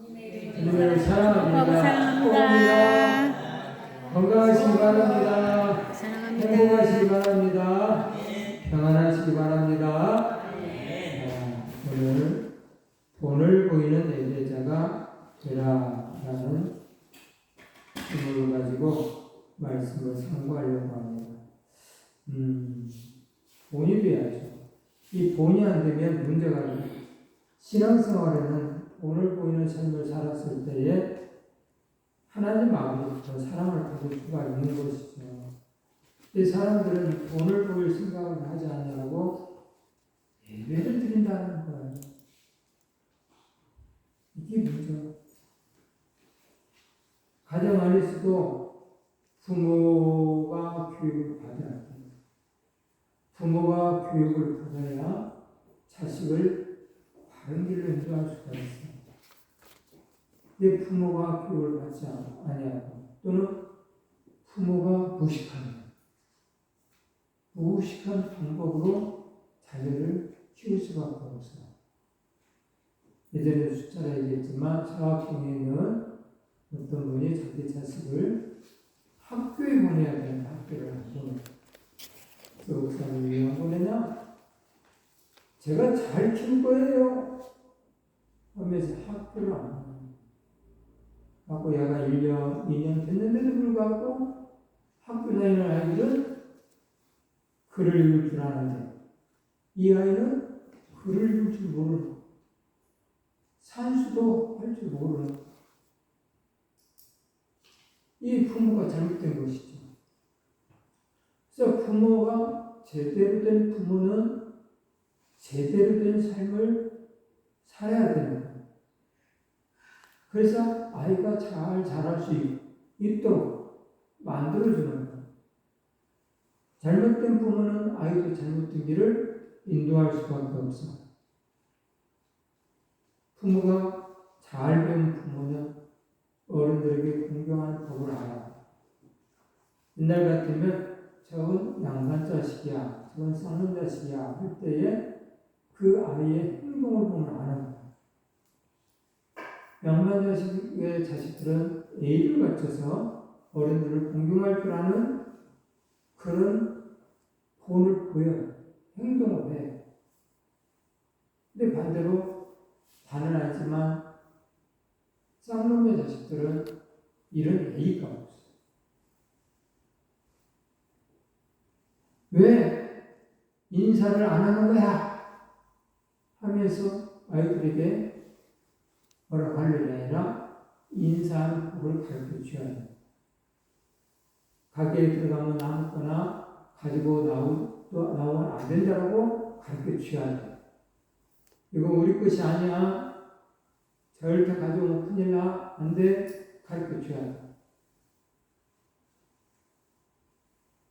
주님을 사랑합니다. 건강하시기 바랍니다. 행복하시기 바랍니다. 평안하시기 바랍니다. 오늘 본을 보이는 예배자가 되라라는 제목을 가지고 말씀을 상고하려고 합니다. 본이 돼야죠. 이 본이 안 되면 문제가 됩니다. 신앙생활에는 본을 보이는 삶을 살았을 때에 하나님 아버지부터 사랑을 받을 수가 있는 것이죠. 이 사람들은 본을 보일 생각을 하지 않냐고 예배를 드린다는 거예요. 이게 뭐죠? 가정 안에서도 부모가 교육을 받아야 합니다. 부모가 교육을 받아야 자식을 바른 길로 인도할 수가 있습니다. 내 부모가 교육을 받지 아니하고 또는 부모가 무식한 방법으로 자녀를 키울 수밖에 없어요. 예전에 숫자라 얘기했지만 사학중에는 어떤 분이 자기 자식을 학교에 보내야 되는데 학교를 안 보내요. 그 목사님이 왜 안 보내냐? 제가 잘 키울 거예요 하면서 학교를 안 보내요. 하고 얘가 1년, 2년 됐는데도 불구하고 학교 다니는 아이들은 글을 읽을 줄 아는데 이 아이는 글을 읽을 줄 모르는, 산수도 할 줄 모르는, 이 부모가 잘못된 것이죠. 그래서 부모가 제대로 된 부모는 제대로 된 삶을 살아야 됩니다. 그래서 아이가 잘 자랄 수 있도록 만들어주는 거예요. 잘못된 부모는 아이도 잘못된 길을 인도할 수밖에 없어. 부모가 잘 배운 부모는 어른들에게 공경하는 법을 알아요. 옛날 같으면 저건 양반 자식이야, 저건 쌍놈 자식이야 할 때에 그 아이의 행동을 보면 아는 거예요. 양반 자식의 자식들은 예의를 갖춰서 어른들을 공경할 줄 아는 그런 본을 보여요. 행동을 해. 근데 반대로 다는 알지만 쌍놈의 자식들은 이런 예의가 없어요. 왜 인사를 안 하는 거야? 하면서 아이들에게 뭐라고 할 일이 아니라 인사하는 법을 가르쳐 줘야 돼요. 가게에 들어가면 아무거나 가지고 나오면 안 된다고 가르쳐 줘야 돼요. 이거 우리 것이 아니야. 절대 가져오면 큰일 나. 안 돼. 가르쳐 줘야 돼.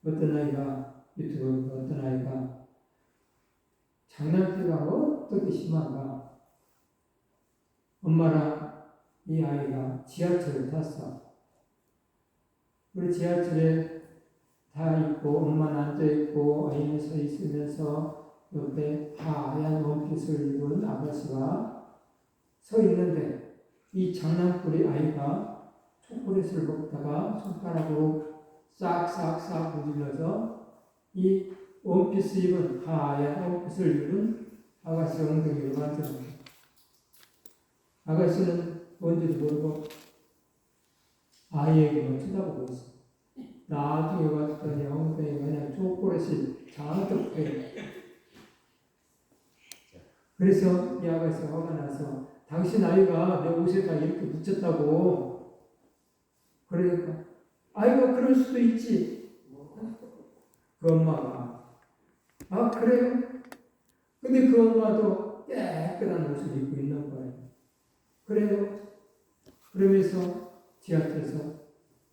어떤 아이가 장난기가 어떻게 심한가. 엄마랑 이 아이가 지하철을 탔어. 우리 지하철에 다 있고 엄마는 앉아있고 아이는 서 있으면서 옆에 하얀 원피스를 입은 아가씨가 서 있는데 이 장난꾸리 아이가 초콜릿을 먹다가 손가락으로 싹싹싹 문질러서 이 원피스 입은 하얀 원피스를 입은 아가씨 엉덩이를 만져줍니다. 아가씨는 뭔지도 모르고 아이에게만 쳐다보고 있어. 나중에 봤더니 엉덩이가 그냥 초콜릿이 잔뜩 빼요. 그래서 이 아가씨가 화가 나서 당신 아이가 내 옷에다 이렇게 묻혔다고. 그러니까 아이가 그럴 수도 있지. 그 엄마가 아 그래요? 근데 그 엄마도 깨끗한 옷을 입고 있는 거예요. 그래요? 그러면서 지하철에서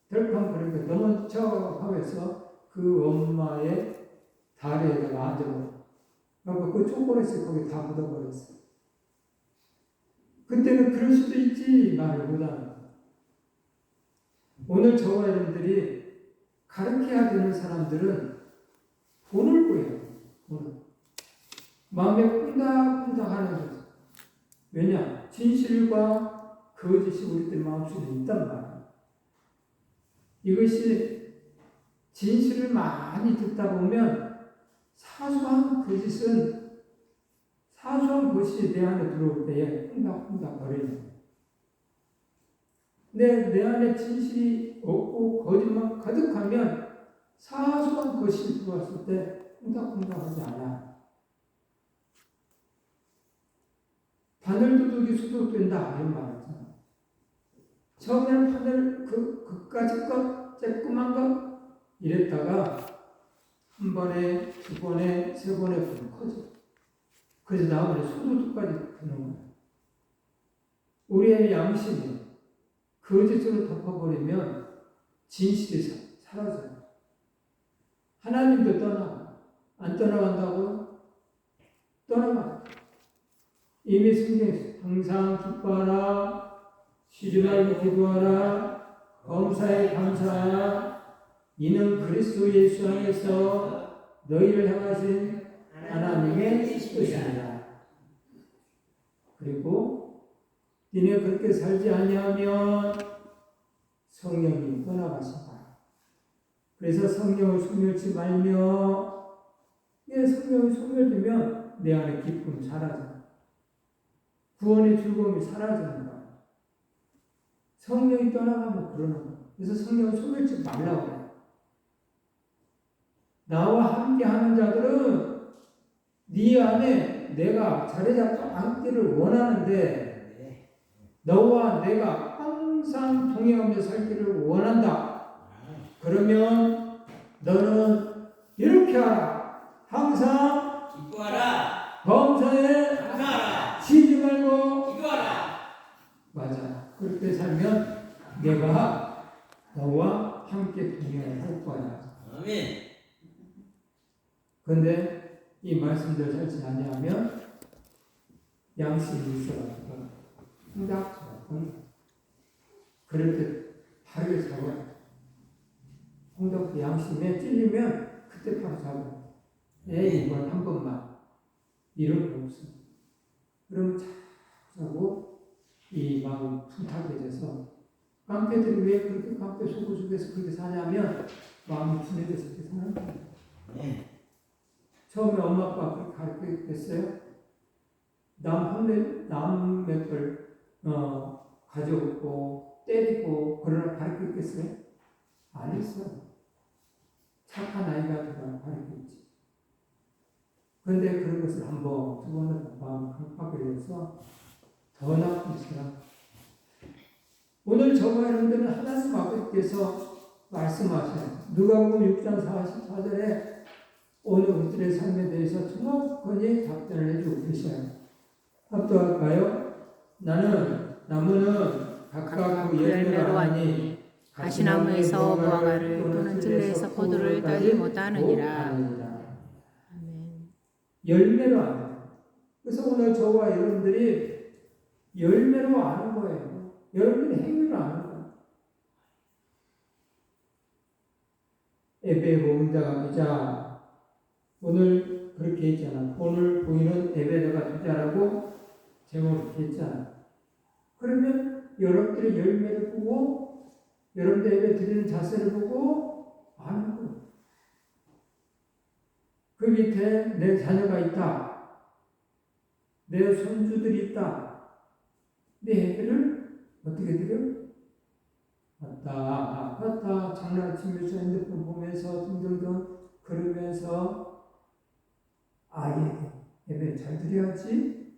덜컹 그러니까 넘어져 하면서 그 엄마의 다리에다가 앉아버려. 그러니까 그 초콜릿을 거기 다 묻어버렸어. 그때는 그럴 수도 있지 말을 못하는 거야. 오늘 저와 여러분들이 가르쳐야 되는 사람들은 본을 보여요. 본을. 마음에 쿵닥쿵닥 하는 거죠. 왜냐? 진실과 거짓이 우리들 마음속에 있단 말이에요. 이것이 진실을 많이 듣다 보면 사소한 것이 내 안에 들어올 때에 혼다 버리는 거예요. 내 안에 진실이 없고 거짓말 가득하면 사소한 것이 들어왔을 때 혼닥하지 않아. 바늘도둑이 소독된다 이런 말 있잖아. 처음에는 바늘 그까짓 것 쬐끄만 것 이랬다가 한 번에 두 번에 세 번에 불 커져. 그래서 다음에 소도둑까지 되는 거야. 우리의 양심이 거짓으로 덮어버리면 진실이 사라져요. 하나님도 떠나가. 안 떠나간다고요? 떠나가. 이미 성경에서 항상 기뻐하라, 쉬지 말고 기도하라, 범사에 감사하라, 이는 그리스도 예수 안에서 너희를 향하신 하나님의 뜻이니라. 그리고 니네 그렇게 살지 아니하면 성령이 떠나가신다. 그래서 성령을 소멸치 말며, 성령이 소멸되면 내 안에 기쁨이 사라져. 구원의 즐거움이 사라지는 거야. 성령이 떠나가면 그러는 거야. 그래서 성령을 소멸치 말라고 그래. 나와 함께 하는 자들은 네 안에 내가 자리 잡고 앉기를 원하는데, 너와 내가 항상 동행하며 살기를 원한다. 그러면 너는 이렇게 하라. 항상 기뻐하라. 범사에 감사하라. 쉬지 말고 기도하라. 맞아. 그렇게 살면 내가 너와 함께 동행을 할 거야. 아멘. 그런데 이 말씀들 살지 아니하면 양심이 있어가지고 홍답처럼 그럴 때 바로 잡아요. 홍답 양심에 찔리면 그때 바로 잡아요. 이번 한 번만 이런 거 없어. 그럼 자고 이 마음 풍탁해져서, 깡패들이 왜 그렇게 깡패 속에서 그렇게 사냐면 마음이 분해져서 그렇게 사는 거예요. 처음에 엄마 아빠 그렇게 가르쳤겠어요? 남매들 가져오고 때리고 그러나 가르쳤겠어요? 안 했어. 착한 아이가 들어 가르쳤지. 그런데 그런 것을 한 번, 두 번을 마음이 강팍해져서 더 나쁜 사람. 오늘 저와 여러분들은 하나님 아버지께서 말씀하셔요. 누가복음 6장 44절에 오늘 우리들의 삶에 대해서 정확하게 답변을 해주고 계셔요. 합독할까요? 나무는 각각 그 열매로 하니 가시나무에서 무화과를 또는 들레에서 포도를 따지 못하느니라. 아멘. 열매로 아는. 그래서 오늘 저와 여러분들이 열매로 아는 거예요. 여러분들이 행위로 아는 거예요. 에베 모음자가 기자 오늘 그렇게 했잖아. 오늘 보이는 에베다가 투자라고 제목을 이렇게 했잖아. 그러면 여러분들이 열매를 보고 여러분들 예배 드리는 자세를 보고 아는 거예요. 그 밑에 내 자녀가 있다. 내 손주들이 있다. 내 예배를 어떻게 드려? 왔다 갔다 장난치면서 핸드폰 보면서 등등등 그러면서 아이에게 예배 잘 드려야지.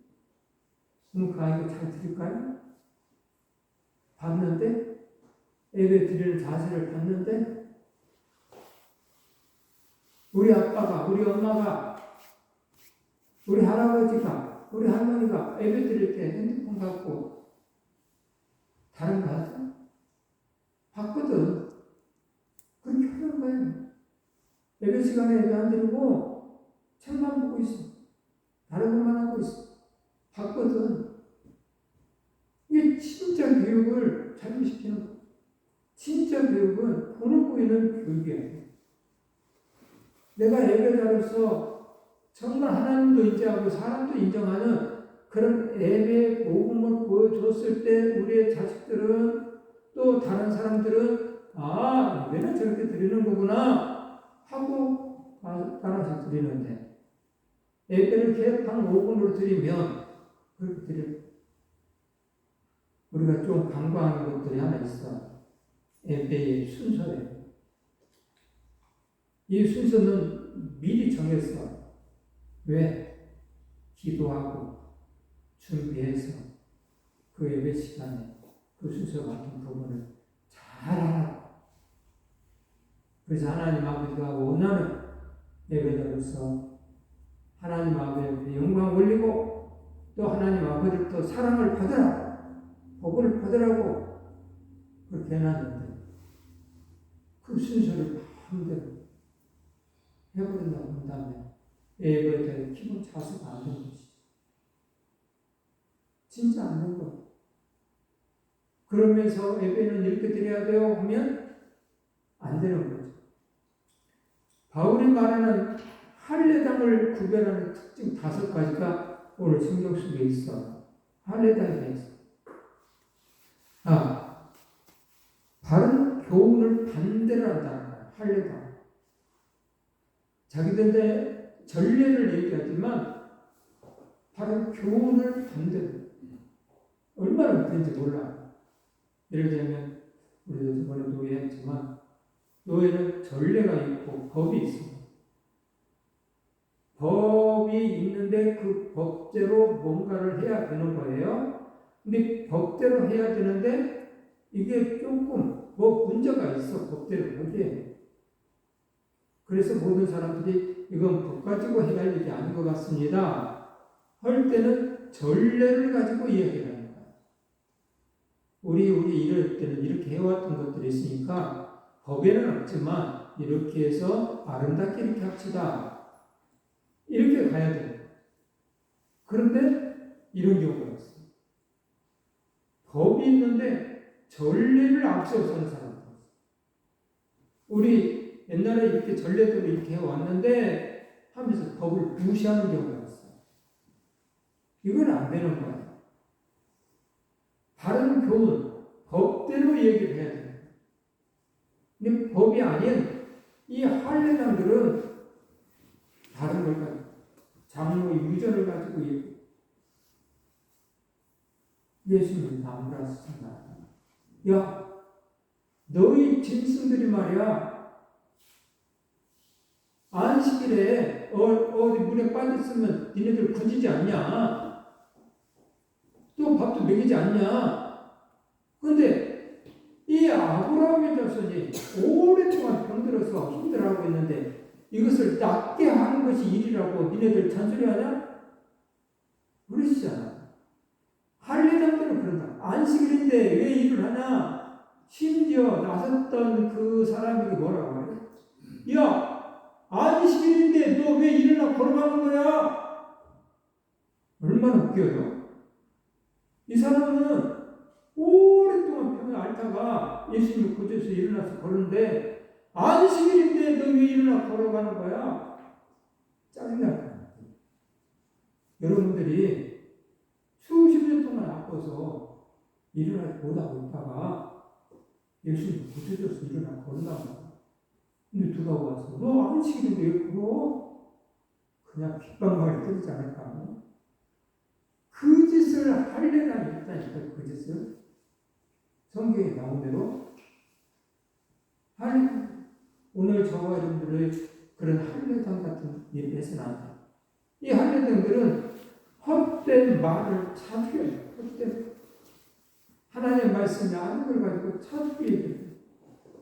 그럼 그 아이가 잘 드릴까요? 봤는데 예배 드리는 자세를 봤는데 우리 아빠가, 우리 엄마가, 우리 할아버지가, 우리 할머니가 예배 드릴 때 핸드폰 갖고 다른 거 하죠? 봤거든. 그렇게 하는 거예요. 예배 시간에 예배 안 드리고 책만 보고 있어. 다른 것만 하고 있어. 봤거든. 이게 진짜 교육을 잘못시키는 거야. 진짜 교육은 본을 보이는 교육이야. 내가 예배자로서 정말 하나님도 인정하고 사람도 인정하는 그런 예배 복음을 보여줬을 때 우리의 자식들은 또 다른 사람들은 예배는 저렇게 드리는 거구나 하고 따라서 드리는데 예배를 개판 5분으로 드리면 그렇게 드릴 우리가 좀 간과하는 것들이 하나 있어. 예배의 순서예요. 이 순서는 미리 정했어. 왜? 기도하고 준비해서 그 예배 시간에 그 순서 같은 부분을 잘 하라고. 그래서 하나님 아버지가 원하는 예배자로서 하나님 아버지의 영광 올리고 또 하나님 아버지로부터 사랑을 받으라. 복을 받으라고 그렇게 해놨는데 그 순서를 마음대로 해버린다고 한다면 예배에 대한 기본 자세가 안 되는 것이죠. 진짜 안 된 거예요. 그러면서 예배는 이렇게 드려야 돼요 하면 안 되는 거죠. 바울이 말하는 할례당을 구별하는 특징 5가지가 오늘 성경 속에 있어. 할례당에 대해서. 바른 교훈을 반대로 한다는 거야. 할례당. 자기들의 전례를 얘기하지만 바른 교훈을 반대로. 얼마나 못된지 몰라. 예를 들면 우리도 저번에 노예했지만 노예는 전례가 있고 법이 있어. 법이 있는데 그 법대로 뭔가를 해야 되는 거예요. 근데 법대로 해야 되는데 이게 조금 문제가 있어. 법대로 하기에. 그래서 모든 사람들이 이건 법 가지고 해야 할 일이 아닌 것 같습니다. 할 때는 전례를 가지고 이야기하는 거야. 우리 이럴 때는 이렇게 해왔던 것들이 있으니까 법에는 없지만 이렇게 해서 아름답게 이렇게 합시다. 이렇게 가야 돼. 그런데 이런 경우가 있어. 법이 있는데 전례를 앞세워서는 사람들. 우리 옛날에 이렇게 전례대로 이렇게 해왔는데 하면서 법을 무시하는 경우가 있어. 이건 안 되는 거야. 바른 교훈, 법대로 얘기를 해야 돼. 근데 법이 아닌 이 할례당들은 다른 걸 가지고 장로의 유전을 가지고 예수님을 나무라서 야, 너희 짐승들이 말이야 안식일에 어디 물에 빠졌으면 니네들 굶지지 않냐? 또 밥도 먹이지 않냐? 그런데 이 아브라함의 자손이 오랫동안 병들어서 힘들어하고 있는데 이것을 낫게 하는 것이 일이라고 니네들 잔소리하냐? 그러시잖아. 할례당들은 그런다. 안식일인데 왜 일을 하냐? 심지어 나섰던 그 사람에게 뭐라고 말해? 야, 안식일인데 너 왜 일어나 걸어가는 거야? 얼마나 웃겨요? 이 사람은 오랫동안 병을 앓다가 예수님을 고쳐서 일어나서 걸는데 안식일인데 너 왜 일어나 걸어가는 거야? 짜증날 거야. 여러분들이 수십 년 동안 아파서 일어나지 못하고 있다가 예수님 고쳐줘서 일어나 걸는다는 거야. 근데 누가 와서 너 안식일인데 왜 걸어? 그냥 빗방망이 때리지 않을까? 그 짓을 할례당이 있다니까. 그 짓을 성경에 나온 대로 할례당. 오늘 저와 여러분들의 그런 할례당 같은 일을 해서는 안 돼. 이 할례당들은 헛된 말을 찾고요. 헛된 하나님의 말씀이 아는 걸 가지고 찾고 얘기해요.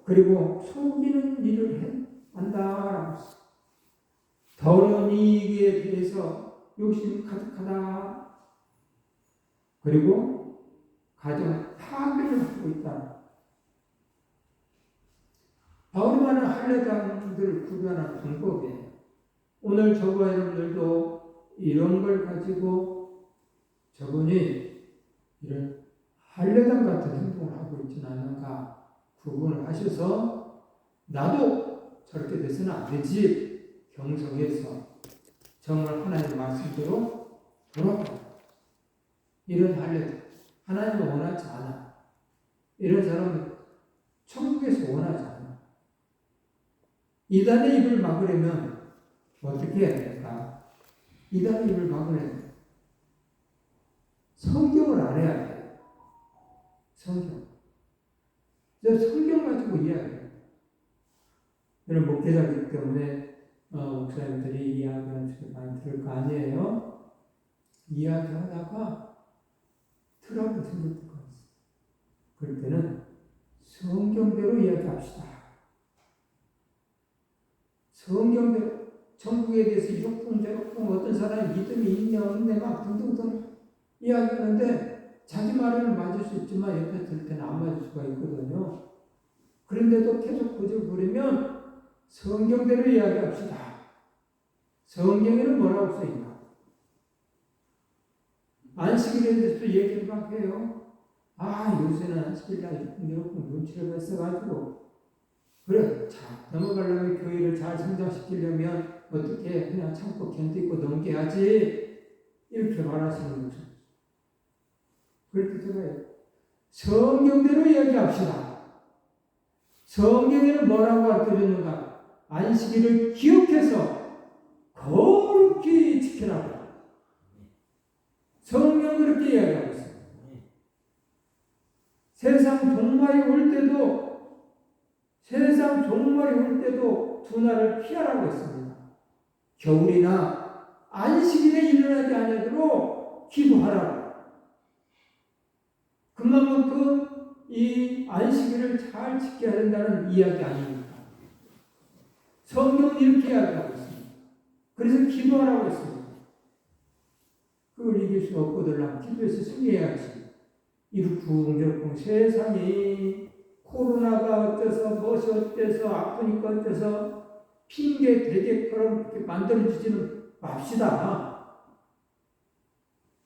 그리고 속이는 일을 한다라고 했어요. 더러운 이익에 대해서 욕심이 가득하다. 그리고 가정 파괴를 하고 있다. 바울이 말하는 할례당들을 구별하는 방법이에요. 오늘 저와 여러분들도 이런 걸 가지고 저분이 이런 할례당 같은 행동을 하고 있지는 않는가 구분을 하셔서 나도 저렇게 돼서는 안 되지 경성해서 정말 하나님의 말씀대로 돌아가요. 이런 할례 하나님은 원하지 않아. 이런 사람은 천국에서 원하지 않아. 이단의 입을 막으려면 어떻게 해야 될까? 이단의 입을 막으려면 성경을 알아야 돼. 성경. 성경 가지고 이야기해. 저는 목회자이기 때문에 목사님들이 이야기하는 소리 많이 들을 거 아니에요? 이야기하다가 트러블 생길 때가 있어요. 그럴 때는 성경대로 이야기합시다. 성경대로 천국에 대해서 이렇군 저렇군 어떤 사람이 믿음이 있냐 없냐 막 등등등 이야기하는데 자기 말에는 맞을 수 있지만 옆에 들 때는 안 맞을 수가 있거든요. 그런데도 계속 고집을 부리면 성경대로 이야기합시다. 성경에는 뭐라고 써있나? 안식일에 대해서도 얘기를 막 해요. 요새는 안식일날 이렇게 눈치를 뺐어가지고 그래, 자, 넘어가려면 교회를 잘 성장시키려면 어떻게 그냥 참고 견디고 넘겨야지 이렇게 말하시는 거죠. 그럴 때 제가 성경대로 이야기합시다. 성경에는 뭐라고 가르쳐줬는가? 안식일을 기억해서 거룩히 지키라고. 성경 그렇게 이야기하고 있어요. 세상 종말이 올 때도 두 날을 피하라고 했습니다. 겨울이나 안식일에 일어나지 않도록 기도하라고. 그만큼 이 안식일을 잘 지켜야 된다는 이야기 아닙니까? 성경은 이렇게 이야기하고 있습니다. 그래서 기도하라고 했습니다. 그걸 이길 수 없거든. 기도해서 승리해야지. 이렇쿵저렇쿵 세상이 코로나가 어째서 무엇이 어째서 아프니까 어째서 핑계 대게처럼 이렇게 만들어주지는 맙시다.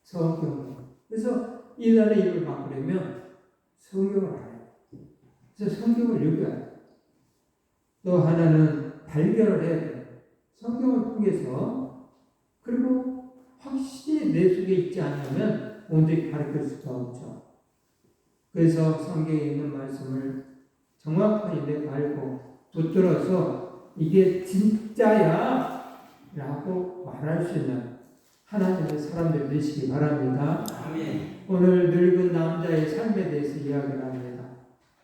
성경. 그래서 이단의 입을 막으려면 성경을 알아요. 그래서 성경을 읽어야 돼요. 또 하나는 발견을 해야 돼요. 성경을 통해서. 그리고 확실히 내 속에 있지 않으면 온전히 가르칠 수가 없죠. 그래서 성경에 있는 말씀을 정확하게 내가 알고 붙들어서 이게 진짜야 라고 말할 수 있는 하나님의 사람들 되시기 바랍니다. 아멘. 오늘 늙은 남자의 삶에 대해서 이야기를 합니다.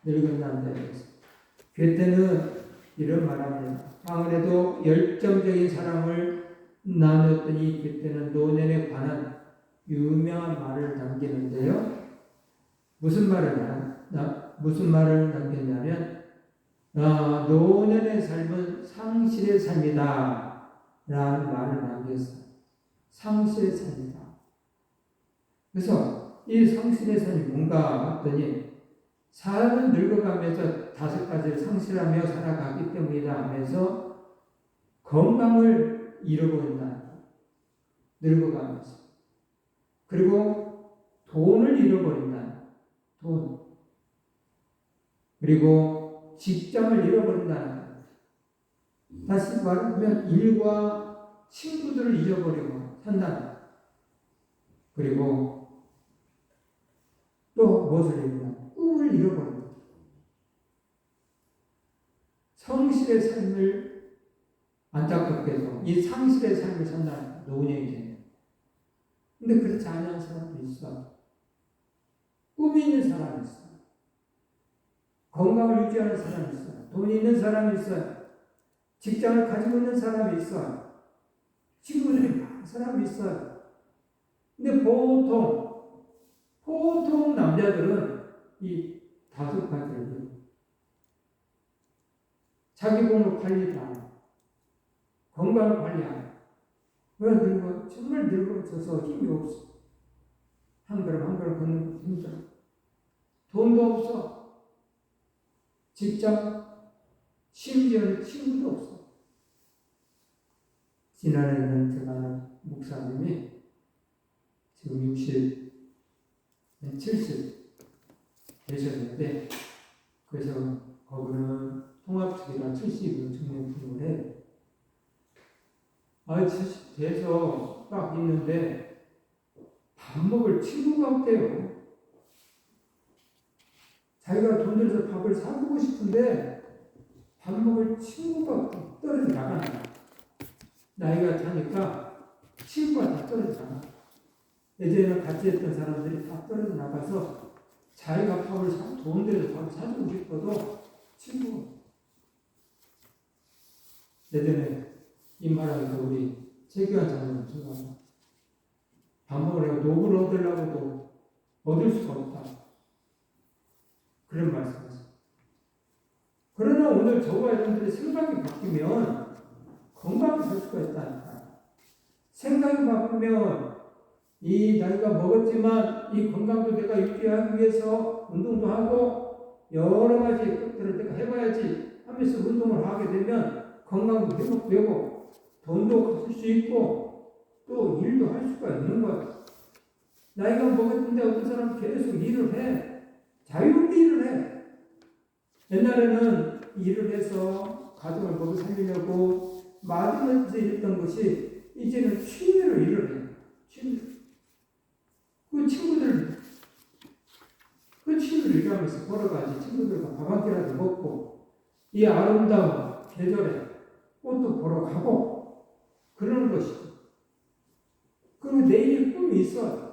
늙은 남자에 대해서. 괴테는 이런 말합니다. 아무래도 열정적인 사랑을 나눴더니 괴테는 노년에 관한 유명한 말을 남기는데요. 무슨 말을 남겼냐면 노년의 삶은 상실의 삶이다 라는 말을 남겼어요. 상실의 삶이다. 그래서 이 상실의 삶이 뭔가 했더니 삶은 늙어가면서 5가지를 상실하며 살아가기 때문이다 하면서 건강을 잃어버린다. 늙어가면서. 그리고 돈을 잃어버린다. 돈. 그리고 직장을 잃어버린다는 거예요. 다시 말하면 일과 친구들을 잊어버리고 산다. 그리고 또 무엇을 잃는다? 꿈을 잃어버린다. 성실의 삶을 안타깝게도 이 상실의 삶을 산다는 노년이 되는. 근데 그렇지 않은 사람도 있어. 꿈이 있는 사람이 있어. 건강을 유지하는 사람이 있어. 돈이 있는 사람이 있어. 직장을 가지고 있는 사람이 있어. 친구들이 많은 사람이 있어. 근데 보통 남자들은 이 5가지를 자기 몸을 관리도 안 해. 건강을 관리 안 해. 왜 늙어? 정말 늙어져서 힘이 없어. 한 걸음 걷는 것도 힘들어. 돈도 없어. 직장, 심지어는 친구도 없어. 지난해는 제가 아는 목사님이 지금 60, 70 되셨는데, 그래서 거기는 통합직이라 70으로 정년퇴직을 해요. 70 돼서 딱 있는데, 밥 먹을 친구가 없대요. 자기가 돈 들여서 밥을 사주고 싶은데 밥 먹을 친구가 없고 떨어져 나가는 거야. 나이가 차니까 친구가 다 떨어져 나가. 예전에는 같이 했던 사람들이 다 떨어져 나가서 자기가 돈 들여서 밥을 사주고 싶어도 친구가 없어. 예전에 이 말하면서 우리 최규환 장로님 전화 밥 먹으려고 녹을 얻으려고도 얻을 수가 없다. 그런 말씀이었어요. 그러나 오늘 저와 여러분들의 생각이 바뀌면 건강히 살 수가 있다니까. 생각이 바꾸면 이 나이가 먹었지만 이 건강도 내가 유지하기 위해서 운동도 하고 여러 가지 것들을 내가 해봐야지 하면서 운동을 하게 되면 건강도 회복되고 돈도 가질 수 있고 또 일도 할 수가 있는 거야. 나이가 먹었는데 어떤 사람은 계속 일을 해. 자유롭게 일을 해. 옛날에는 일을 해서 가정을 먹여 살리려고 마지막에 일했던 것이 이제는 취미로 일을 해. 취미로. 그 친구들, 그 취미를 일하면서 걸어가지. 친구들과 밥 한 끼라도 먹고 이 아름다운 계절에 꽃도 보러 가고 그러는 것이죠. 그리고 내일의 꿈이 있어.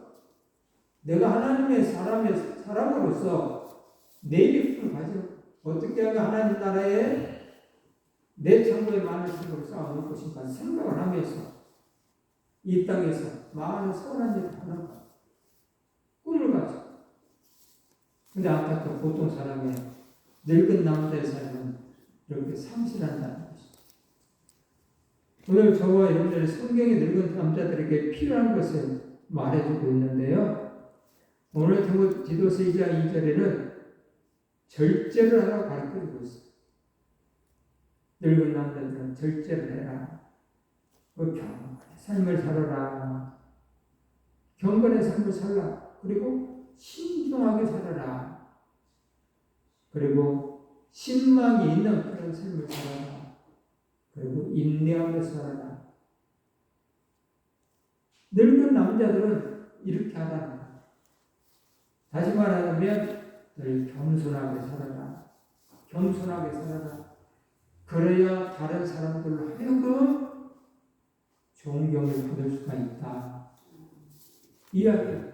내가 하나님의 사람으로서 내일의 꿈을 가지고 어떻게 하면 하나님 나라에 내 창고에 많은 생각을 쌓아놓을 것인가 생각을 하면서 이 땅에서 많은 선한 일을 하는 것. 꿈을 가지고. 근데 안타깝게 보통 사람의 늙은 남자의 삶은 이렇게 상실한다는 것이죠. 오늘 저와 여러분들의 성경의 늙은 남자들에게 필요한 것을 말해주고 있는데요. 오늘 디도서 2장 2절에는 절제를 하라고 가르쳐주고 있어요. 늙은 남자들은 절제를 해라. 경건의 삶을 살아라. 경건의 삶을 살라. 그리고 신중하게 살아라. 그리고 신망이 있는 그런 삶을 살아라. 그리고 인내하며 살아라. 늙은 남자들은 이렇게 하라는 거예요. 다시 말하면 늘 겸손하게 살아라. 겸손하게 살아라. 그래야 다른 사람들로 하여금 존경을 받을 수가 있다. 이야기.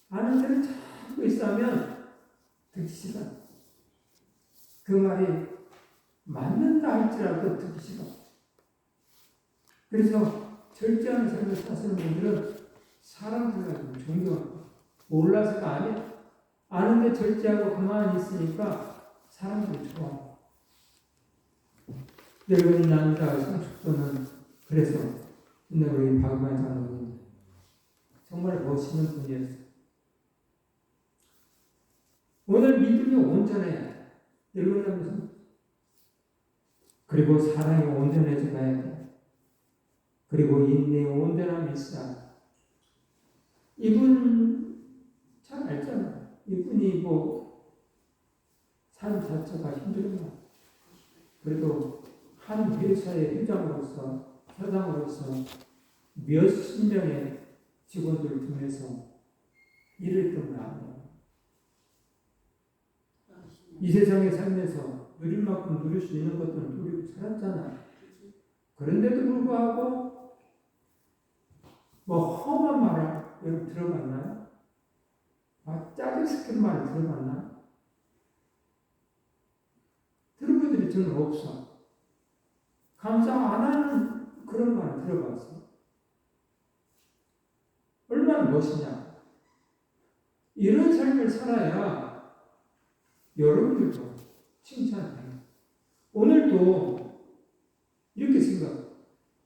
아는 데를 자꾸 있으면 듣기 싫어. 그 말이 맞는다 할지라도 듣기 싫어. 그래서 절제하는 삶을 사시는 분들은 사람들을 존경하고 몰라서가 아니야. 아는데 절제하고 가만히 있으니까 사람들이 좋아. 늙은 남자 성숙도는 그래서 근데 우리 박만 장로님 정말 멋있는 분이었어요. 오늘 믿음이 온전해야 돼. 늙은 남자 그리고 사랑이 온전해져 가야 돼. 그리고 인내의 온전함이 있어야. 이분 잘 알잖아. 이분이 삶 자체가 힘들구나. 그래도 한 회사의 회장으로서, 사장으로서 몇십 명의 직원들을 통해서 일을 했던 거 아니에요. 이 세상에 살면서 누릴 만큼 누릴 수 있는 것들은 누리고 살았잖아. 그런데도 불구하고 험한 말을 여러분 들어봤나요? 짜증 섞인 말을 들어봤나? 들어본 적이 저는 없어. 감상 안 하는 그런 말을 들어봤어. 얼마나 멋있냐. 이런 삶을 살아야 여러분들도 칭찬해요. 오늘도 이렇게 생각.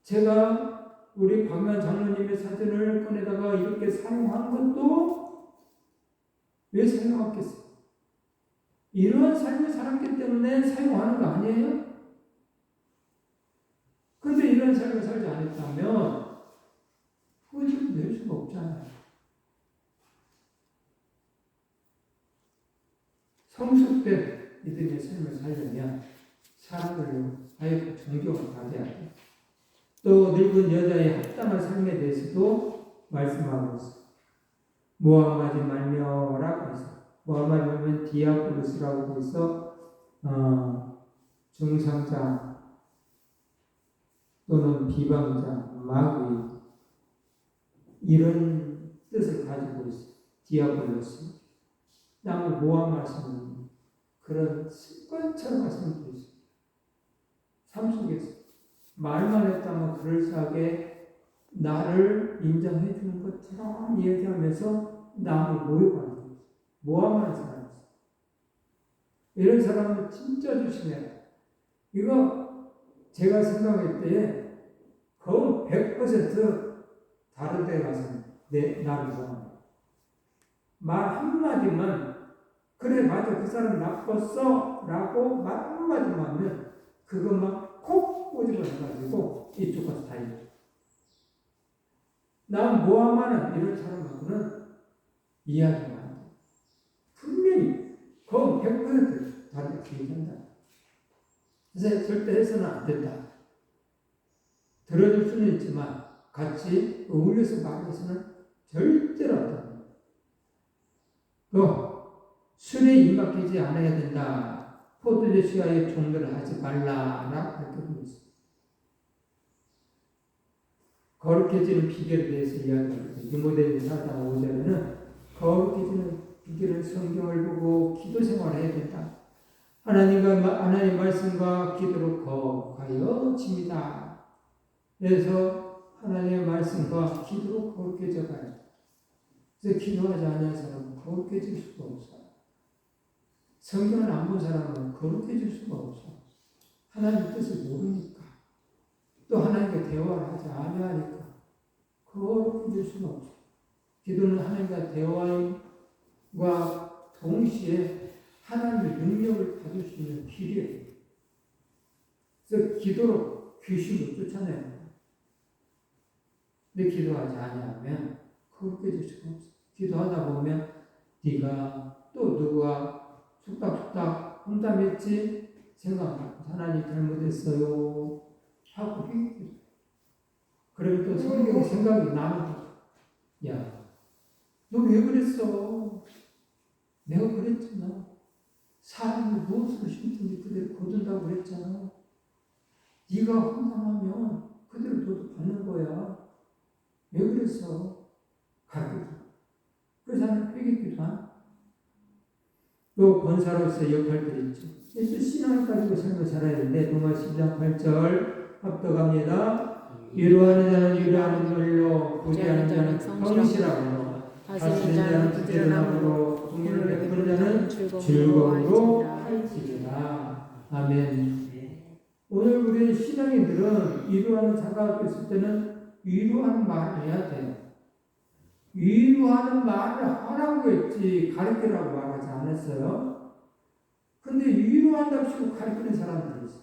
제가 우리 박만 장로님의 사진을 꺼내다가 이렇게 사용한 것도 왜 사용했겠어요? 이러한 삶을 살았기 때문에 사용하는 거 아니에요? 그런데 이런 삶을 살지 않았다면 그거 지금 낼 수가 없잖아요. 성숙된 이들의 삶을 살려면 사람을 아예 존경을 받아야 돼요. 또 늙은 여자의 합당한 삶에 대해서도 말씀하고 있습니다. 모함하지 말며라고 해서 모함하지 말면 디아블로스라고 해서 중상자 또는 비방자, 마귀 이런 뜻을 가지고 있어요. 디아블로스. 남을 모함하시는 그런 습관처럼 하시는 분이 있어요. 삶 속에서 말만 했다면 그럴싸하게 나를 인정해 주는 것처럼 이야기하면서 남을 모욕하는 거예요. 모함하는 사람이 있어요. 이런 사람은 진짜 조심해야 돼요. 이거 제가 생각할 때에 거의 100% 다른 데 가서 나를 모함해요. 말 한마디만 그래 맞아 그 사람 나빴어 라고 말 한마디만 하면 그것만 콕 꼬집어내가지고 이쪽 가서 다 이겨. 난 모함하는 이런 사람하고는 이야기가 안 돼. 분명히 거의 100% 다른 데 얘기한다. 그래서 절대 해서는 안 된다. 들어줄 수는 있지만 같이 어울려서 말해서는 절대로 안 된다. 또 술에 입막히지 않아야 된다. 포도주 시가에 종들을 하지 말라라 그렇게 되어 있습니다. 거룩해지는 비결에 대해서 이야기합니다. 디모데 4장 5절에는 거룩해지는 비결을 성경을 보고 기도 생활을 해야 된다. 하나님 말씀과 기도로 거룩하여집니다. 그래서 하나님의 말씀과 기도로 거룩해져 가야 돼. 그래서 기도하지 않는 사람은 거룩해질 수가 없어요. 성경을 안 본 사람은 거룩해질 수가 없어요. 하나님 뜻을 모르니까. 또 하나님과 대화를 하지 아니하니까 거룩해질 수가 없어요. 기도는 하나님과 대화와 동시에 하나님의 능력을 받을 수 있는 길이에요. 그래서 기도로 귀신을 쫓아내요. 근데 기도하지 아니하면 거룩해질 수가 없어요. 기도하다 보면 네가 또 누가 속닥속닥 험담했지 생각하고 하나님 잘못했어요 하고 회개해요. 그리고 또 성경의 생각이 나는 야, 너 왜 그랬어? 내가 그랬잖아. 사람이 무엇으로 심든지 그대로 거둔다고 그랬잖아. 네가 험담하면 그대로 너도 받는 거야. 왜 그랬어? 가르쳐. 그래서 하나님 회개기도 한. 또 권사로서의 역할들이 있죠. 예수 신앙을 가지고 삶을 살아야 되는데 로마 10장 8절 합독합니다. 위로하는 자는 위로하는 걸로 부지하는 자는 성실함으로 다스리는 자는 부지런함으로 공의를 베푸는 자는 즐거움으로 할지니라. 아멘. 오늘 우리 신앙인들은 위로하는 자가 있을 때는 위로하는 말을 해야 돼요. 위로하는 말을 하라고 했지 가르치라고 말하지 않았어요. 근데 위로한답시고 가르치는 사람들이 있어요.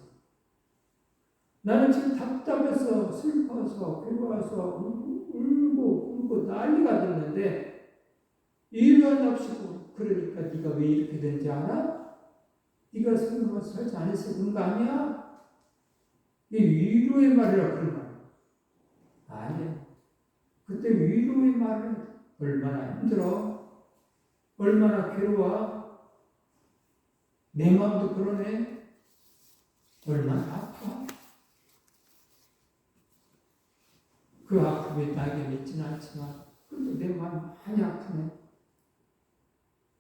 나는 지금 답답해서 슬퍼서 괴로워서 울고 난리가 됐는데 위로한답시고 그러니까 네가 왜 이렇게 된지 알아? 네가 성경을 살지 않아서 그런 거 아니야? 이 위로의 말이라 그런 말 아니야. 그때 위로의 말은 얼마나 힘들어? 얼마나 괴로워? 내 마음도 그러네? 얼마나 아파? 그 아픔이 나에게 있지는 않지만 그래도 내 마음 많이 아프네.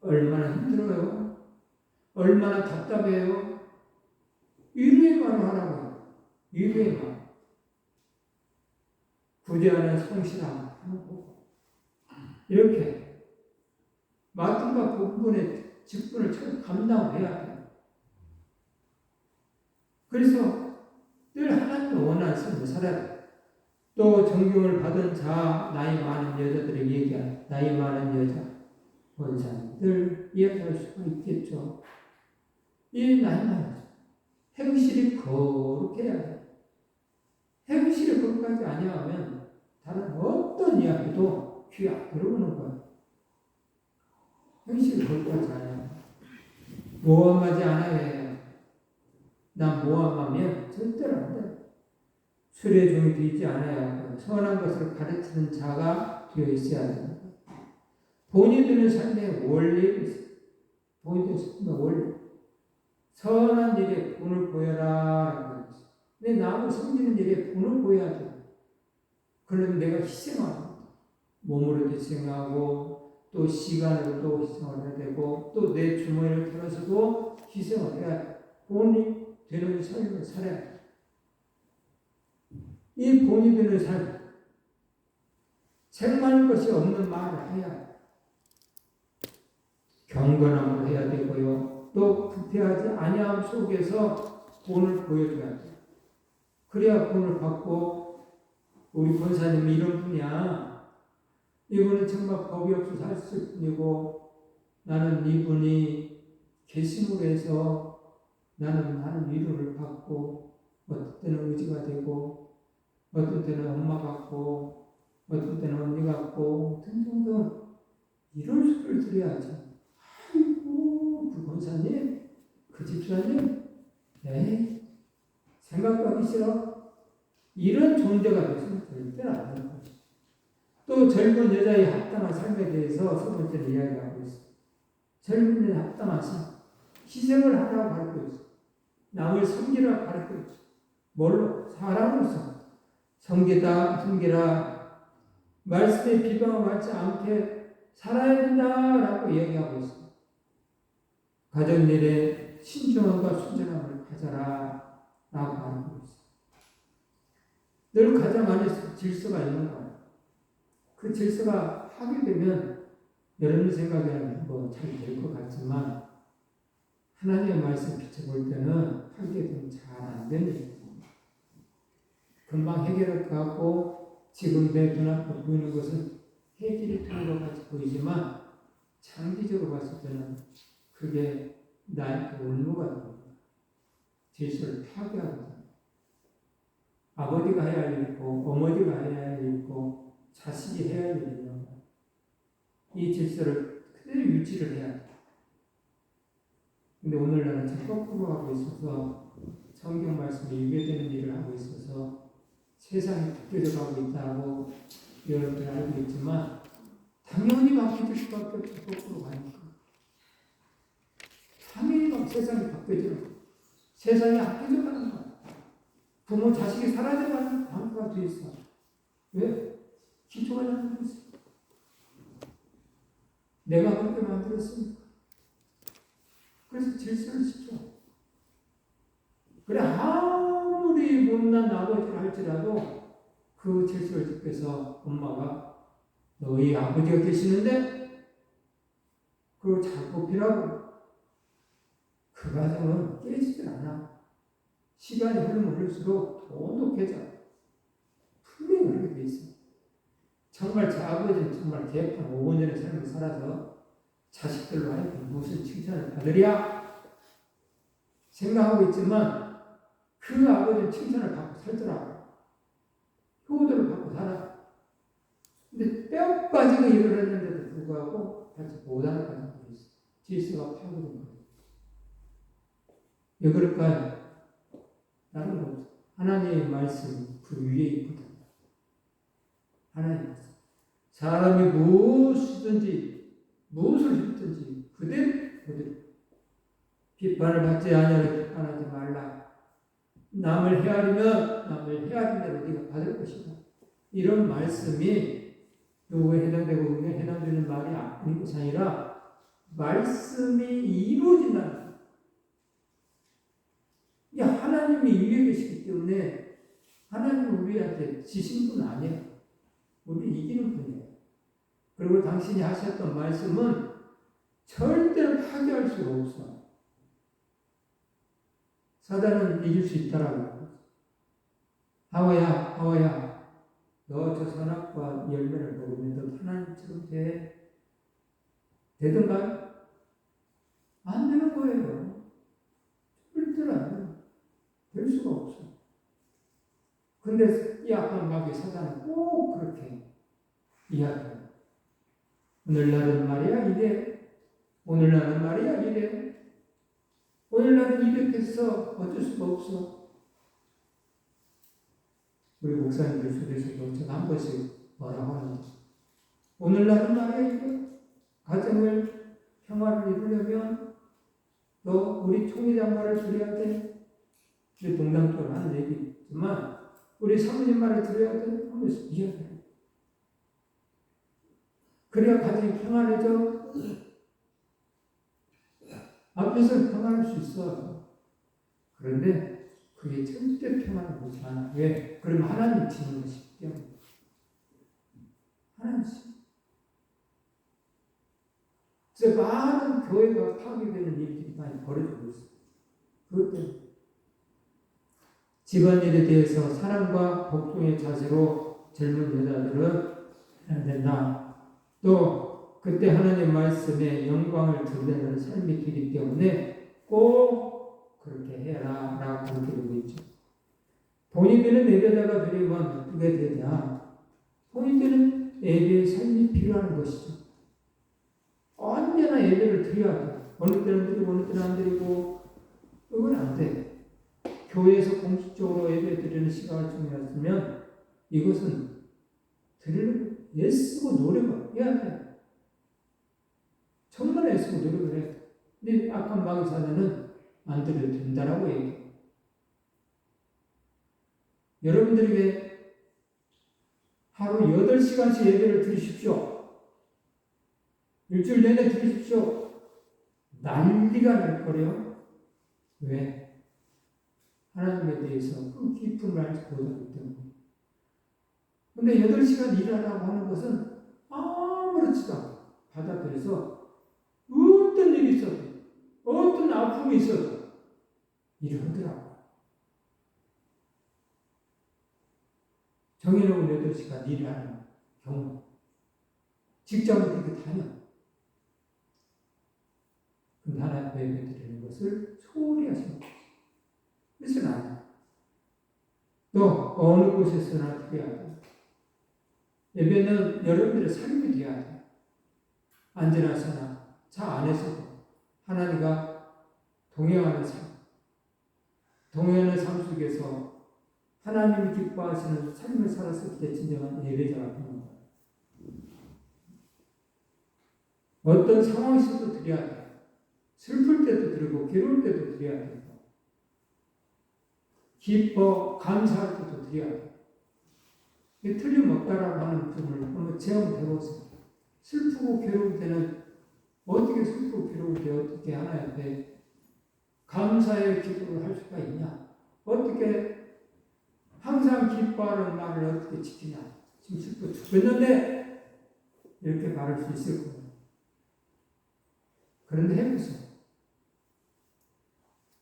얼마나 힘들어요? 얼마나 답답해요? 위로의 말을 하라고요. 위로의 말. 구제하는 성실함 하는 거고. 이렇게 맡은 부분의 직분을 잘 감당해야 돼요. 그래서 늘 하나님의 원하는 삶을 살아야 돼요. 또 존경을 받은 자, 나이 많은 여자들에게 얘기한 나이 많은 여자, 원사님들 이야기할 수가 있겠죠. 이 나이 많은 여자, 행실이 거룩해야 돼요. 행실이 거룩하지 아니하면 다른 어떤 이야기도 귀에 안 들어오는 거예요. 행실이 거룩하지 않아요. 모함하지 않아야 해요. 난 모함하면 절대로 안 돼요. 술의 종이 되지 않아야 하고 선한 것을 가르치는 자가 되어 있어야 됩니다. 본이 되는 삶의 원리가 있어요. 본이 되는 삶의 원리. 선한 일에 본을 보여라. 근데 나하고 섬기는 일에 본을 보여야 돼. 그러면 내가 희생하고, 몸으로 희생하고, 또 시간으로도 희생을 해야 되고, 또 내 주머니를 털어서도 희생을 해야 돼. 본이 되는 삶을 살아야 돼. 이 본이 되는 삶, 책망할 것이 없는 말을 해야 돼. 경건함을 해야 되고요. 또 부패하지 아니함 속에서 본을 보여줘야 돼. 그래야 본을 받고, 우리 권사님이 이런 분이야. 이분은 정말 법이 없어서 할 수 있을 뿐이고, 나는 이분이 계심으로 해서 나는 위로를 받고, 어떤 때는 의지가 되고, 어떤 때는 엄마 같고, 어떤 때는 언니 같고, 등등등 이런 소리를 들어야지. 아이고, 그 권사님, 그 집사님, 에이, 생각하기 싫어. 이런 존재가 됐으면 절대 안 되는 거지. 또 젊은 여자의 합당한 삶에 대해서 세 번째로 이야기하고 있어. 젊은 여자의 합당한 삶, 희생을 하라고 가르쳐 있어. 남을 섬기라고 가르쳐 있어. 뭘로? 사람으로서. 섬기라. 말씀에 비방을 받지 않게 살아야 된다라고 얘기하고 있어. 가정일에 신중함과 순전함을 가져라 라고 말하고 있어. 늘 가정 안에서 질서가 있는 거야. 그 질서가 파괴되면 여러분 생각에는 잘 될 것 같지만 하나님의 말씀 비춰볼 때는 파괴되면 잘 안 되는 거예요. 금방 해결할 것 같고 지금 내 눈앞에 보이는 것은 해결이 되는 것 같이 보이지만 장기적으로 봤을 때는 그게 나한테 올무가 됩니다. 질서를 파괴하게 됩니다. 아버지가 해야 할 일 있고 어머니가 해야 할 일 있고 자식이 해야 할 일이 있는 거예요. 이 질서를 그대로 유지를 해야 돼요. 근데 오늘날은 참 거꾸로 하고 있어서 성경 말씀에 유배되는 일을 하고 있어서 세상이 바뀌어져 가고 있다고 여러분들 알고 있지만 당연히 바뀌어질 수밖에 없어. 거꾸로 가니까 당연히 막 세상이 바뀌어지는 거야. 세상이 바뀌어져 가는 거야. 부모 자식이 사라져가는 방법가 돼 있어. 왜? 기초가 잘못되어 있어. 내가 그렇게 만들었으니까. 그래서 질서를 지켜. 그래 아무리 못난 아버지를 할지라도 그 질서를 지켜서 엄마가 너희 아버지가 계시는데 그걸 잘 뽑히라고 그 과정은 깨지질 않아. 시간이 흐르면 흐를수록 더 독해져. 분명히 그렇게 돼 있어. 정말 제 아버지는 정말 개판 5분 전의 삶을 살아서 자식들로 하여금 무슨 칭찬을 받으랴 생각하고 있지만 그 아버지는 칭찬을 받고 살더라고. 효도를 받고 살아. 근데 뼈 빠지고 일을 했는데도 불구하고 다시 못하는 과정이 있어. 질서가 파괴된 거예요. 왜 그럴까요? 다른 거 없어. 하나님의 말씀 그 위에 있거든. 하나님의 말씀. 사람이 무엇을 했든지 그대로 비판을 받지 아니하려 비판하지 말라. 남을 헤아리면 남을 헤아린 대로 네가 받을 것이다. 이런 말씀이 누구에 해당되고 누구에 해당되는 말이 아닌 것이 아니라 말씀이 이루어진다는 거예요. 하나님이 위에 계시기 때문에 하나님은 우리한테 지신 분 아니에요. 우리 이기는 분이에요. 그리고 당신이 하셨던 말씀은 절대로 파괴할 수가 없어. 사단은 이길 수 있다라고. 하와야, 너 저 선악과 열매를 먹으면 너 하나님처럼 되든가요? 안 되는 거예요. 절대로 안 돼요. 될 수가 없어. 근데 이 악한 마귀 사단은 꼭 그렇게 이야기해요. 오늘날은 말이야 이래. 오늘날은 말이야 이래. 오늘날은 이렇겠어. 어쩔 수가 없어. 우리 목사님들 속에서도 제가 한 번씩 뭐라고 하는지. 오늘날은 말이야 이래. 가정을 평화를 이루려면 너 우리 총회장 말을 들어야 돼. 이게 농담처럼 하는 얘기지만 우리 사모님 말을 들어야 돼. 하면서 이야기해. 그래야 가정이 평안해져. 앞에서 평안할 수 있어. 그런데 그게 절대 평안을 보지 않아. 왜? 그러면 하나님 지는 것이기 때문에. 하나님 지. 그래서 많은 교회가 파괴되는 일들이 많이 벌어지고 있어요. 그것 때문에. 집안일에 대해서 사랑과 복종의 자세로 젊은 여자들은 해야 된다. 또 그때 하나님 말씀에 영광을 드러내는 삶이 되기 때문에 꼭 그렇게 해라 라고 가르치고 있죠. 본인들은 예배자가 되려면 어떻게 되냐? 본인들은 예배의 삶이 필요한 것이죠. 언제나 예배를 드려야 돼. 어느 때는 드리고 어느 때는 안 드리고 그건 안 돼. 교회에서 공식적으로 예배 드리는 시간을 정해놨으면 이것은 드리려고 애쓰고 노력을 해야 돼. 정말 애쓰고 노력을 해. 근데 악한 방사자는 안 드려도 된다라고 얘기해. 여러분들에게 하루 8시간씩 예배를 드리십시오. 일주일 내내 드리십시오. 난리가 날 거래요. 왜? 하나님에 대해서 그 깊음을 알지 못하기 때문에. 근데 8시간 일하라고 하는 것은 아무렇지도 않고 받아들여서 어떤 일이 있어도 어떤 아픔이 있어도 일을 하더라고. 정해놓은 8시간 일하는 경우 직장을 그렇게 다녀. 근데 하나님 예배 드리는 것을 소홀히 하시는 거지. 그래서 안 돼. 또 어느 곳에서나 드려야 돼. 예배는 여러분들의 삶이 되어야 돼. 안전하서나 차 안에서도 하나님과 동행하는 삶, 동행하는 삶 속에서 하나님이 기뻐하시는 삶을 살았을 때 진정한 예배자가 되는 거예요. 어떤 상황에서도 드려야 돼. 슬플 때도 드리고 괴로울 때도 드려야 되고 기뻐 감사할 때도 드려야 돼. 틀림없다라고 하는 부분을 한번 체험해보세요. 슬프고 괴로울 때는 어떻게 슬프고 괴로울 때 어떻게 하나님 앞에 감사의 기도를 할 수가 있냐? 어떻게 항상 기뻐하는 말을 어떻게 지키냐? 지금 슬퍼 죽겠는데 이렇게 말할 수 있을 거예요. 그런데 해보세요.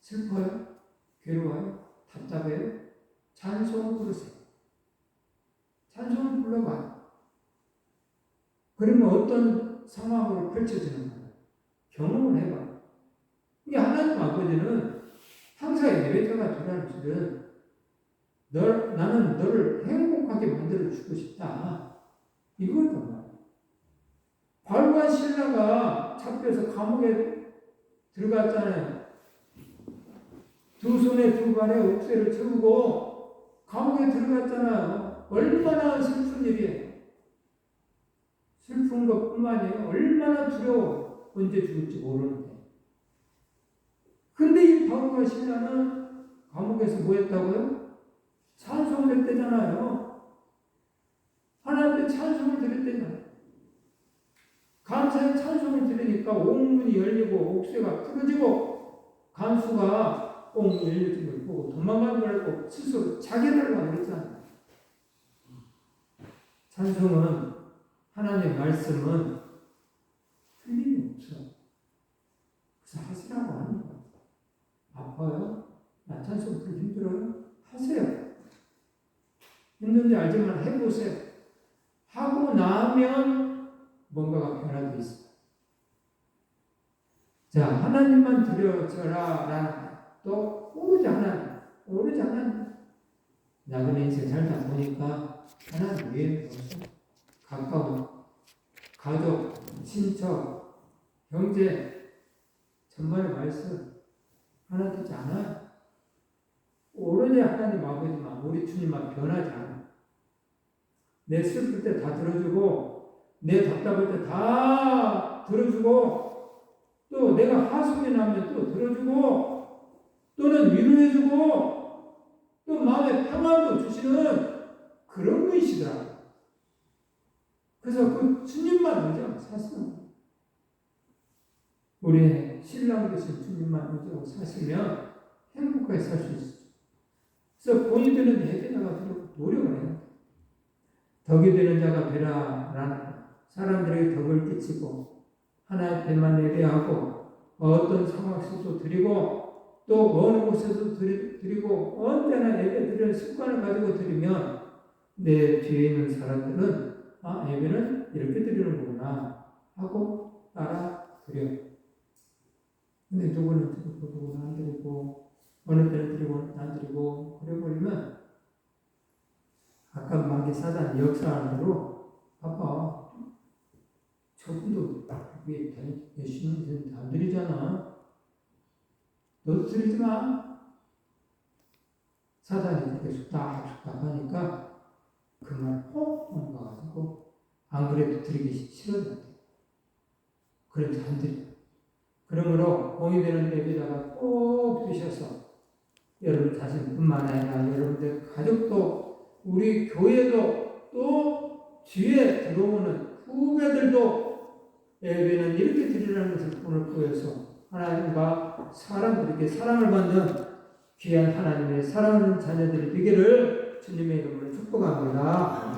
슬퍼요? 괴로워요? 답답해요? 찬송을 부르세요. 찬송을 불러봐요. 그러면 어떤 상황으로 펼쳐지는가? 경험을 해봐요. 이게 하나님 아버지는 항상 예배자가 되라는 줄은 나는 너를 행복하게 만들어주고 싶다. 이거거든요. 바울과 실라가 잡혀서 감옥에 들어갔잖아요. 두 손에 두 발에 옥새를 채우고 감옥에 들어갔잖아요. 얼마나 슬픈 일이에요. 슬픈 것뿐만 아니라 얼마나 두려워. 언제 죽을지 모르는데. 근데 이 바울과 실라는 감옥에서 뭐 했다고요? 찬송을 했대잖아요. 하나님께 찬송을 드렸대잖아요. 감사의 찬송을 들으니까 옥문이 열리고 옥새가 풀어지고 간수가 옥문이 열려진 걸 보고 도망간 걸 알고 스스로 자결하려고 그랬잖아요. 찬송은 하나님의 말씀은 틀림이 없어. 그래서 하시라고 하는 거예요. 아파요? 나 찬송 부르기 힘들어요? 하세요. 힘든지 알지만 해보세요. 하고 나면 뭔가가 변화되어 있어요. 자, 하나님만 드려져라 라는 또 오로지 하나님. 나그네 인생 살다 보니까 하나님 외에는 없어. 가까운 가족, 친척, 형제 전반의 말씀 하나 되지 않아요. 오로지 하나님 아버지만 우리 주님만 변하지 않아. 내 슬플 때 다 들어주고 내 답답할 때 다 들어주고 또 내가 하소연 하면 또 들어주고 또는 위로해주고 또 마음의 평안도 주시는 그런 분이시더라. 그래서 그 주님만 의지하고 사시는 우리 신랑 되신 주님만 의지하고 사시면 행복하게 살 수 있어요. 그래서 본이 되는 예배자가 되려고 노력을 해요. 덕이 되는 자가 되라 라는 사람들에게 덕을 끼치고 하나의 배만 예배하고 어떤 상황 속에서 드리고 또 어느 곳에서 드리고 언제나 예배 드리는 습관을 가지고 드리면 내 뒤에 있는 사람들은 예배는 이렇게 드리는구나 하고 따라 드려요. 근데 누구는 드리고 누구는 안 드리고 어느 때는 드리고 안 드리고 그래 버리면 아까 마귀 사단 역사하는 대로 아빠 저분도 왜 열심히 안 드리잖아. 너도 드리지 마. 사단이 이렇게 숙닥 하니까 그 말 꼭 넘어가가지고 안 그래도 드리기 싫었는데 그래도 안 드려. 그러므로 공이 되는 예배자가 꼭 드셔서 여러분 자신뿐만 아니라 여러분들 가족도 우리 교회도 또 뒤에 들어오는 후배들도 예배는 이렇게 드리라는 것을 오늘 보여서 하나님과 사람들에게 사랑을 받는 귀한 하나님의 사랑하는 자녀들이 되기를 주님의 이름으로 축복합니다.